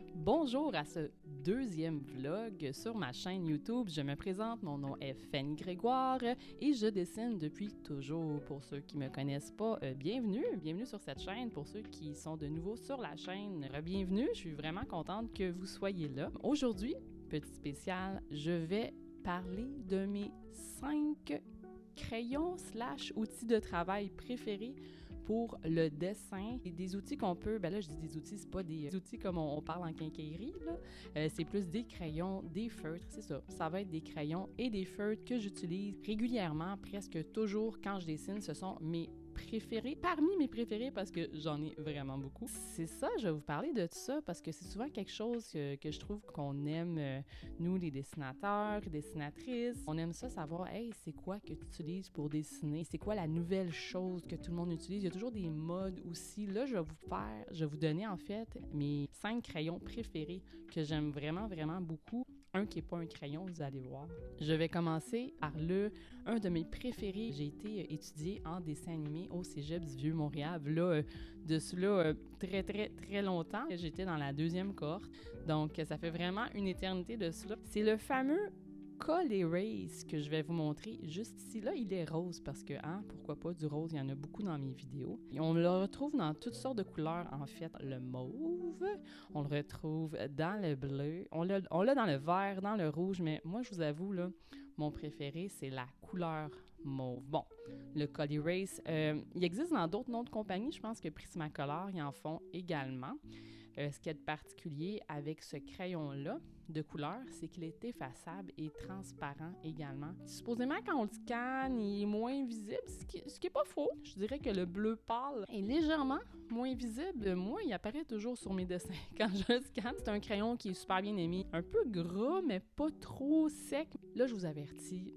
Bonjour à ce deuxième vlog sur ma chaîne YouTube. Je me présente, mon nom est Fanny Grégoire et je dessine depuis toujours. Pour ceux qui me connaissent pas, bienvenue sur cette chaîne. Pour ceux qui sont de nouveau sur la chaîne, bienvenue. Je suis vraiment contente que vous soyez là. Aujourd'hui, petit spécial, je vais parler de mes 5 crayons / outils de travail préférés pour le dessin. Et des outils qu'on peut, ben là je dis des outils, c'est pas des outils comme on parle en quincaillerie, là. C'est plus des crayons, des feutres, c'est ça. Ça va être des crayons et des feutres que j'utilise régulièrement, presque toujours quand je dessine. Ce sont mes préférés, parmi mes préférés parce que j'en ai vraiment beaucoup. C'est ça, je vais vous parler de ça parce que c'est souvent quelque chose que je trouve qu'on aime, nous les dessinateurs, dessinatrices. On aime ça savoir, hey, c'est quoi que tu utilises pour dessiner? C'est quoi la nouvelle chose que tout le monde utilise? Il y a toujours des modes aussi. Là, je vais vous donner en fait mes 5 crayons préférés que j'aime vraiment, vraiment beaucoup. Un qui n'est pas un crayon, vous allez voir. Je vais commencer par un de mes préférés. J'ai été étudiée en dessin animé au Cégep du Vieux-Montréal. Là, de cela très, très, très longtemps. J'étais dans la 2e cohorte. Donc, ça fait vraiment une éternité de cela. C'est le fameux Col Erase que je vais vous montrer juste ici. Là, il est rose parce que, pourquoi pas du rose? Il y en a beaucoup dans mes vidéos. Et on le retrouve dans toutes sortes de couleurs. En fait, le mauve, on le retrouve dans le bleu, on l'a dans le vert, dans le rouge, mais moi, je vous avoue, là, mon préféré, c'est la couleur mauve. Bon, le Col Erase, il existe dans d'autres noms de compagnie. Je pense que Prismacolor, ils en font également. Ce qui est de particulier avec ce crayon-là de couleur, c'est qu'il est effaçable et transparent également. Supposément, quand on le scanne, il est moins visible, ce qui est pas faux. Je dirais que le bleu pâle est légèrement moins visible. Moi, il apparaît toujours sur mes dessins quand je le scanne. C'est un crayon qui est super bien aimé. Un peu gras, mais pas trop sec. Là, je vous avertis,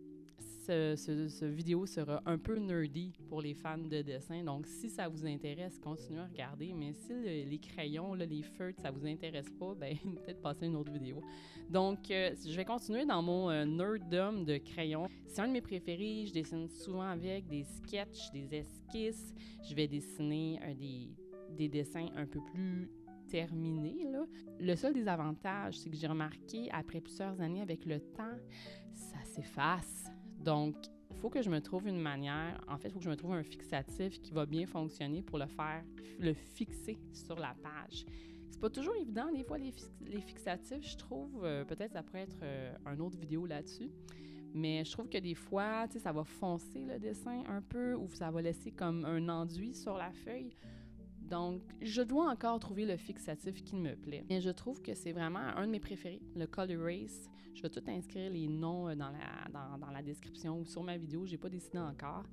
ce vidéo sera un peu nerdy pour les fans de dessin. Donc, si ça vous intéresse, continuez à regarder. Mais si les crayons, là, les feutres, ça vous intéresse pas, ben peut-être passer à une autre vidéo. Donc, je vais continuer dans mon nerddom de crayons. C'est un de mes préférés. Je dessine souvent avec des sketchs, des esquisses. Je vais dessiner des dessins un peu plus terminés, là. Le seul désavantage, c'est que j'ai remarqué, après plusieurs années avec le temps, ça s'efface. Donc, il faut que je me trouve une manière, en fait, il faut que je me trouve un fixatif qui va bien fonctionner pour le fixer sur la page. C'est pas toujours évident, des fois, les fixatifs, je trouve. Peut-être ça pourrait être une autre vidéo là-dessus. Mais je trouve que des fois, tu sais, ça va foncer le dessin un peu ou ça va laisser comme un enduit sur la feuille. Donc, je dois encore trouver le fixatif qui me plaît. Mais je trouve que c'est vraiment un de mes préférés, le Col Erase. Je vais tout inscrire les noms dans la description ou sur ma vidéo. Je n'ai pas décidé encore.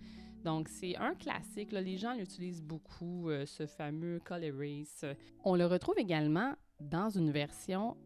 Donc, c'est un classique. Là. Les gens l'utilisent beaucoup, ce fameux Col Erase. On le retrouve également dans une version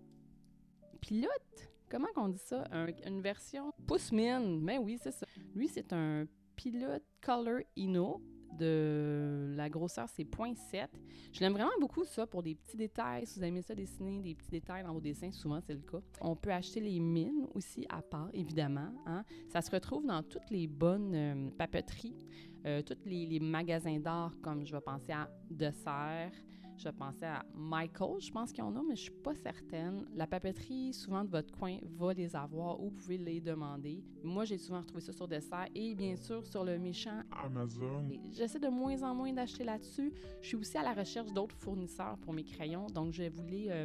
pilote. Comment on dit ça? Une version pouce-mine. Mais oui, c'est ça. Lui, c'est un Pilot Color Ino. De la grosseur, c'est 0.7. Je l'aime vraiment beaucoup, ça, pour des petits détails. Si vous aimez ça dessiner, des petits détails dans vos dessins, souvent c'est le cas. On peut acheter les mines aussi à part, évidemment. Hein? Ça se retrouve dans toutes les bonnes papeteries, tous les magasins d'art, comme je vais penser à Dessert, je vais penser à Michael, je pense qu'il y en a, mais je suis pas certaine. La papeterie, souvent de votre coin, va les avoir ou vous pouvez les demander. Moi, j'ai souvent retrouvé ça sur Dessert et bien sûr sur le méchant Amazon. J'essaie de moins en moins d'acheter là-dessus. Je suis aussi à la recherche d'autres fournisseurs pour mes crayons, donc je vais vous les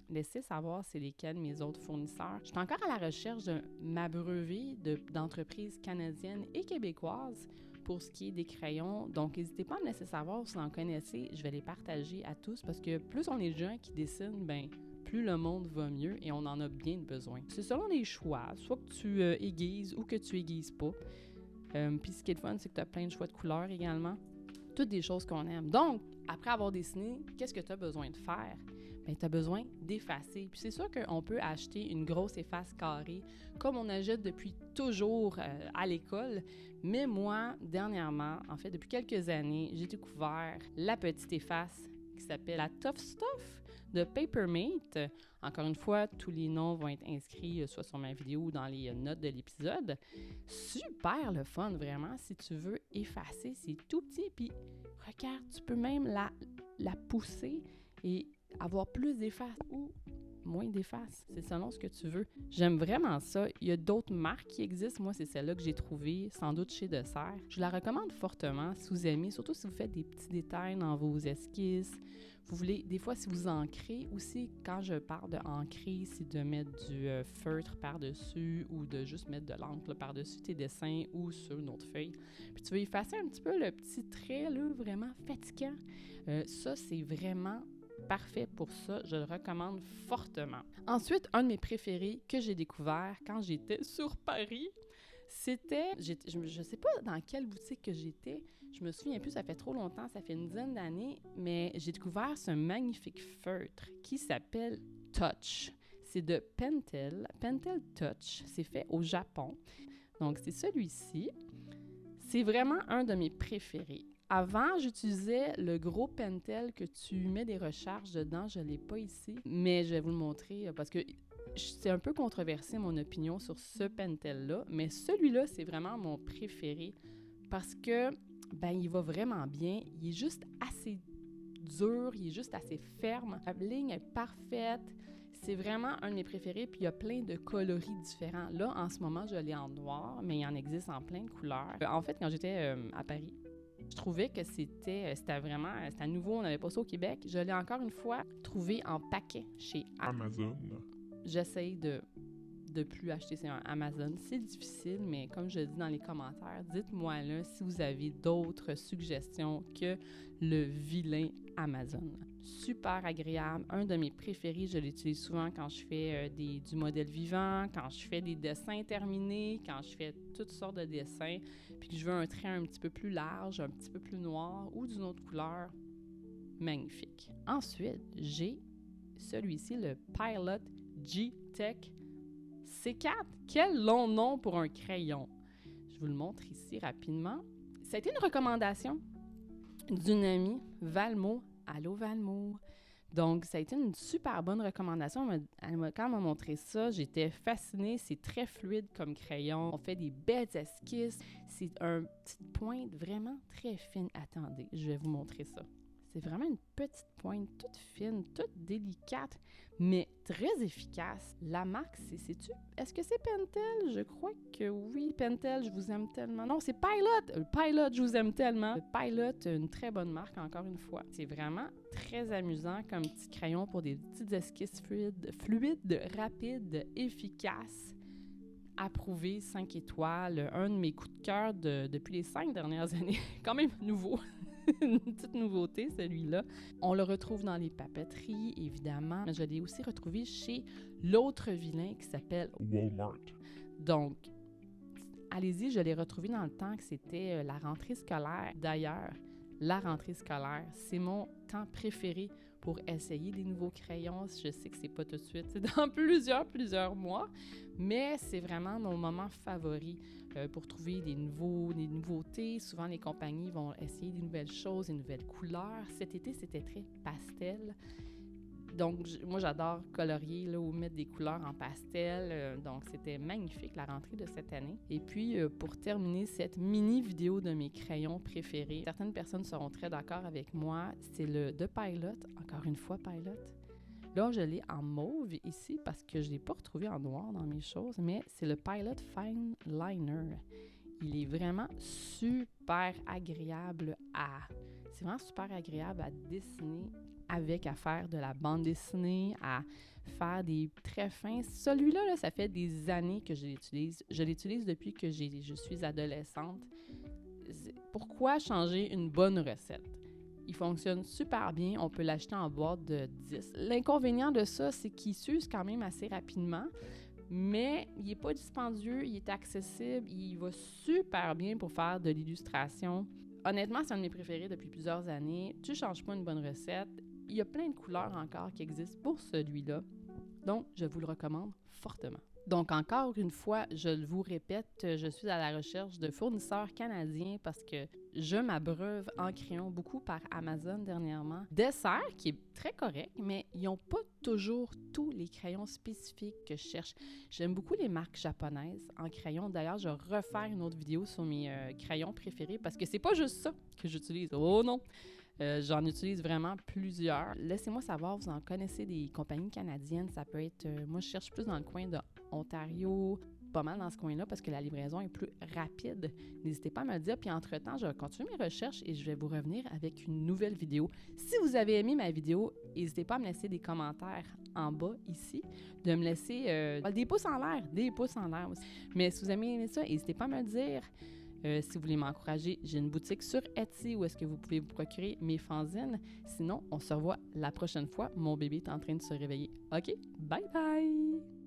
laisser savoir c'est lesquels mes autres fournisseurs. Je suis encore à la recherche de m'abreuver d'entreprises canadiennes et québécoises pour ce qui est des crayons. Donc, n'hésitez pas à me laisser savoir si vous en connaissez. Je vais les partager à tous parce que plus on est de gens qui dessinent, ben plus le monde va mieux et on en a bien besoin. C'est selon les choix, soit que tu aiguises ou que tu aiguises pas. Puis ce qui est le fun, c'est que tu as plein de choix de couleurs également. Toutes des choses qu'on aime. Donc, après avoir dessiné, qu'est-ce que tu as besoin de faire? Bien, tu as besoin d'effacer. Puis c'est sûr qu'on peut acheter une grosse efface carrée, comme on achète depuis toujours à l'école. Mais moi, dernièrement, en fait, depuis quelques années, j'ai découvert la petite efface qui s'appelle la Tough Stuff de Papermate. Encore une fois, tous les noms vont être inscrits soit sur ma vidéo ou dans les notes de l'épisode. Super le fun, vraiment, si tu veux effacer. C'est tout petit, puis regarde, tu peux même la pousser et avoir plus d'effaces ou moins d'effaces. C'est selon ce que tu veux. J'aime vraiment ça. Il y a d'autres marques qui existent. Moi, c'est celle-là que j'ai trouvée, sans doute chez Dessert. Je la recommande fortement si vous aimez, surtout si vous faites des petits détails dans vos esquisses. Vous voulez, des fois, si vous ancrez aussi, quand je parle de ancrer, c'est de mettre du feutre par-dessus ou de juste mettre de l'encre par-dessus tes dessins ou sur une autre feuille. Puis tu veux effacer un petit peu le petit trait, là, vraiment fatigant. Ça, c'est vraiment parfait pour ça. Je le recommande fortement. Ensuite, un de mes préférés que j'ai découvert quand j'étais sur Paris, c'était, je ne sais pas dans quelle boutique que j'étais, je me souviens plus, ça fait trop longtemps, ça fait une dizaine d'années, mais j'ai découvert ce magnifique feutre qui s'appelle Touch. C'est de Pentel Touch. C'est fait au Japon. Donc, c'est celui-ci. C'est vraiment un de mes préférés. Avant, j'utilisais le gros Pentel que tu mets des recharges dedans. Je ne l'ai pas ici, mais je vais vous le montrer parce que c'est un peu controversé mon opinion sur ce Pentel-là, mais celui-là, c'est vraiment mon préféré parce que, il va vraiment bien. Il est juste assez dur, il est juste assez ferme. La ligne est parfaite. C'est vraiment un de mes préférés, puis il y a plein de coloris différents. Là, en ce moment, je l'ai en noir, mais il en existe en plein de couleurs. En fait, quand j'étais à Paris, je trouvais que c'était nouveau, on n'avait pas ça au Québec. Je l'ai encore une fois trouvé en paquet chez Amazon. J'essaye de plus acheter sur Amazon. C'est difficile, mais comme je dis dans les commentaires, dites-moi là si vous avez d'autres suggestions que le vilain Amazon. Super agréable, un de mes préférés. Je l'utilise souvent quand je fais du modèle vivant, quand je fais des dessins terminés, quand je fais toutes sortes de dessins, puis que je veux un trait un petit peu plus large, un petit peu plus noir ou d'une autre couleur. Magnifique. Ensuite, j'ai celui-ci, le Pilot G-Tech C4. Quel long nom pour un crayon! Je vous le montre ici rapidement. Ça a été une recommandation d'une amie, Valmo. Allô, Valmo! Donc, ça a été une super bonne recommandation. Quand elle m'a montré ça, j'étais fascinée. C'est très fluide comme crayon. On fait des belles esquisses. C'est une petite pointe vraiment très fine. Attendez, je vais vous montrer ça. C'est vraiment une petite pointe toute fine, toute délicate, mais très efficace. La marque, est-ce que c'est Pentel? Je crois que oui, Pentel, je vous aime tellement. Non, c'est Pilot! Pilot, je vous aime tellement. Le Pilot, une très bonne marque, encore une fois. C'est vraiment très amusant comme petit crayon pour des petites esquisses fluides, rapides, efficaces. Approuvé, 5 étoiles. Un de mes coups de cœur depuis les 5 dernières années. Quand même nouveau. Une petite nouveauté, celui-là. On le retrouve dans les papeteries, évidemment. Je l'ai aussi retrouvé chez l'autre vilain qui s'appelle Walmart. Donc, allez-y, je l'ai retrouvé dans le temps que c'était la rentrée scolaire. D'ailleurs, la rentrée scolaire, c'est mon temps préféré pour essayer des nouveaux crayons. Je sais que c'est pas tout de suite, c'est dans plusieurs mois, mais c'est vraiment mon moment favori pour trouver des nouveautés. Souvent, les compagnies vont essayer des nouvelles choses, des nouvelles couleurs. Cet été, c'était très pastel. Donc, moi, j'adore colorier là, ou mettre des couleurs en pastel. Donc, c'était magnifique, la rentrée de cette année. Et puis, pour terminer cette mini vidéo de mes crayons préférés, certaines personnes seront très d'accord avec moi. C'est le de Pilot. Encore une fois, Pilot. Là, je l'ai en mauve ici parce que je ne l'ai pas retrouvé en noir dans mes choses, mais c'est le Pilot Fine Liner. Il est vraiment super agréable C'est vraiment super agréable à dessiner avec, à faire de la bande dessinée, à faire des traits fins. Celui-là, là, ça fait des années que je l'utilise. Je l'utilise depuis que je suis adolescente. Pourquoi changer une bonne recette? Il fonctionne super bien. On peut l'acheter en boîte de 10. L'inconvénient de ça, c'est qu'il s'use quand même assez rapidement, mais il n'est pas dispendieux, il est accessible, il va super bien pour faire de l'illustration. Honnêtement, c'est un de mes préférés depuis plusieurs années. Tu ne changes pas une bonne recette. Il y a plein de couleurs encore qui existent pour celui-là. Donc, je vous le recommande fortement. Donc, encore une fois, je vous répète, je suis à la recherche de fournisseurs canadiens parce que je m'abreuve en crayon beaucoup par Amazon dernièrement. Dessert, qui est très correct, mais ils n'ont pas toujours tous les crayons spécifiques que je cherche. J'aime beaucoup les marques japonaises en crayon. D'ailleurs, je vais refaire une autre vidéo sur mes crayons préférés parce que c'est pas juste ça que j'utilise. Oh non! J'en utilise vraiment plusieurs. Laissez-moi savoir, vous en connaissez des compagnies canadiennes. Ça peut être... moi, je cherche plus dans le coin de Ontario, pas mal dans ce coin-là parce que la livraison est plus rapide. N'hésitez pas à me le dire. Puis entre-temps, je vais continuer mes recherches et je vais vous revenir avec une nouvelle vidéo. Si vous avez aimé ma vidéo, n'hésitez pas à me laisser des commentaires en bas ici, de me laisser des pouces en l'air aussi. Mais si vous avez aimé ça, n'hésitez pas à me le dire. Si vous voulez m'encourager, j'ai une boutique sur Etsy où est-ce que vous pouvez vous procurer mes fanzines. Sinon, on se revoit la prochaine fois. Mon bébé est en train de se réveiller. OK? Bye bye!